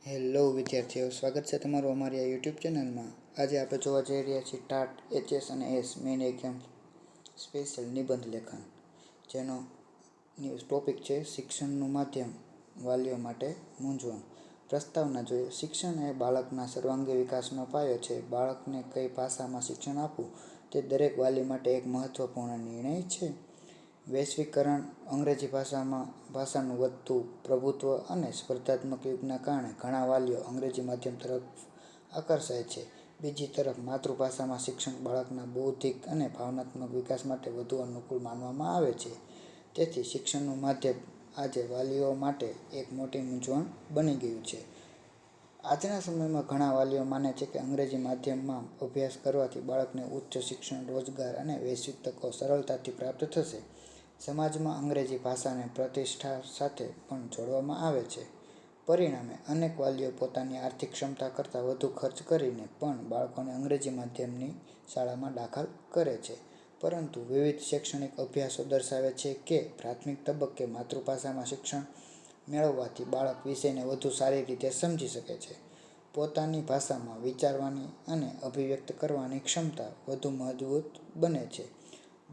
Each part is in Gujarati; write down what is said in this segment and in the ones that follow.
હેલો વિદ્યાર્થીઓ, સ્વાગત છે તમારું અમારી આ યુટ્યુબ ચેનલમાં। આજે આપણે જોવા જઈ રહ્યા છીએ ટાટ એચએસ અને એસ મેઇન એક્ઝામ સ્પેશિયલ નિબંધ લેખન, જેનો ટોપિક છે શિક્ષણનું માધ્યમ વાલીઓ માટે મૂંઝવણ। પ્રસ્તાવના જોઈએ। શિક્ષણ એ બાળકના સર્વાંગી વિકાસનો પાયો છે। બાળકને કઈ ભાષામાં શિક્ષણ આપવું તે દરેક વાલી માટે એક મહત્વપૂર્ણ નિર્ણય છે। વૈશ્વિકરણ, અંગ્રેજી ભાષાનું વધતું પ્રભુત્વ અને સ્પર્ધાત્મક યુગના કારણે ઘણા વાલીઓ અંગ્રેજી માધ્યમ તરફ આકર્ષાય છે। બીજી તરફ માતૃભાષામાં શિક્ષણ બાળકના બૌદ્ધિક અને ભાવનાત્મક વિકાસ માટે વધુ અનુકૂળ માનવામાં આવે છે। તેથી શિક્ષણનું માધ્યમ આજે વાલીઓ માટે એક મોટી મૂંઝવણ બની ગયું છે। આજના સમયમાં ઘણા વાલીઓ માને છે કે અંગ્રેજી માધ્યમમાં અભ્યાસ કરવાથી બાળકને ઉચ્ચ શિક્ષણ, રોજગાર અને વૈશ્વિક તકો સરળતાથી પ્રાપ્ત થશે। સમાજમાં અંગ્રેજી ભાષાને પ્રતિષ્ઠા સાથે પણ જોડવામાં આવે છે। પરિણામે અનેક વાલીઓ પોતાની આર્થિક ક્ષમતા કરતાં વધુ ખર્ચ કરીને પણ બાળકોને અંગ્રેજી માધ્યમની શાળામાં દાખલ કરે છે। પરંતુ વિવિધ શૈક્ષણિક અભ્યાસો દર્શાવે છે કે પ્રાથમિક તબક્કે માતૃભાષામાં શિક્ષણ મેળવવાથી બાળક વિષયને વધુ સારી રીતે સમજી શકે છે, પોતાની ભાષામાં વિચારવાની અને અભિવ્યક્ત કરવાની ક્ષમતા વધુ મજબૂત બને છે,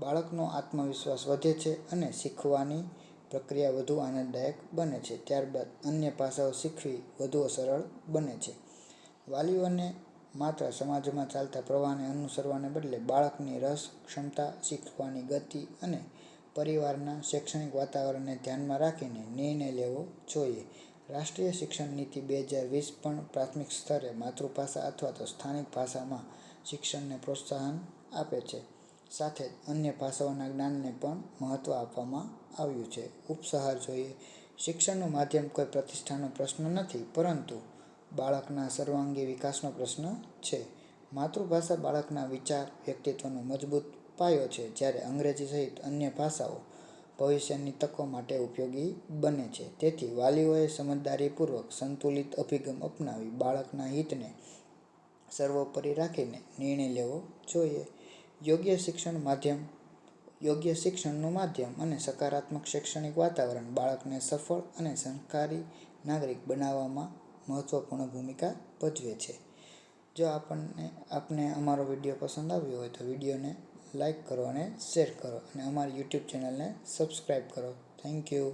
બાળકનો આત્મવિશ્વાસ વધે છે અને શીખવાની પ્રક્રિયા વધુ આનંદદાયક બને છે। ત્યારબાદ અન્ય ભાષાઓ શીખવી વધુ સરળ બને છે। વાલીઓને માત્ર સમાજમાં ચાલતા પ્રવાહને અનુસરવાને બદલે બાળકની રસ, ક્ષમતા, શીખવાની ગતિ અને પરિવારના શૈક્ષણિક વાતાવરણને ધ્યાનમાં રાખીને નિર્ણય લેવો જોઈએ। રાષ્ટ્રીય શિક્ષણ નીતિ 2020 પણ પ્રાથમિક સ્તરે માતૃભાષા અથવા તો સ્થાનિક ભાષામાં શિક્ષણને પ્રોત્સાહન આપે છે, સાથે જ અન્ય ભાષાઓના જ્ઞાનને પણ મહત્વ આપવામાં આવ્યું છે। ઉપસંહાર જોઈએ। શિક્ષણનું માધ્યમ કોઈ પ્રતિષ્ઠાનો પ્રશ્ન નથી, પરંતુ બાળકના સર્વાંગી વિકાસનો પ્રશ્ન છે। માતૃભાષા બાળકના વિચાર, વ્યક્તિત્વનો મજબૂત પાયો છે, જ્યારે અંગ્રેજી સહિત અન્ય ભાષાઓ ભવિષ્યની તકો માટે ઉપયોગી બને છે। તેથી વાલીઓએ સમજદારીપૂર્વક સંતુલિત અભિગમ અપનાવી બાળકના હિતને સર્વોપરી રાખીને નિર્ણય લેવો જોઈએ। યોગ્ય શિક્ષણનું માધ્યમ અને સકારાત્મક શૈક્ષણિક વાતાવરણ બાળકને સફળ અને સંસ્કારી નાગરિક બનાવવામાં મહત્વપૂર્ણ ભૂમિકા ભજવે છે। જો આપને અમારો વિડીયો પસંદ આવ્યો હોય તો વિડીયોને લાઈક કરો અને શેર કરો અને અમારી યુટ્યુબ ચેનલને સબસ્ક્રાઈબ કરો। Thank you.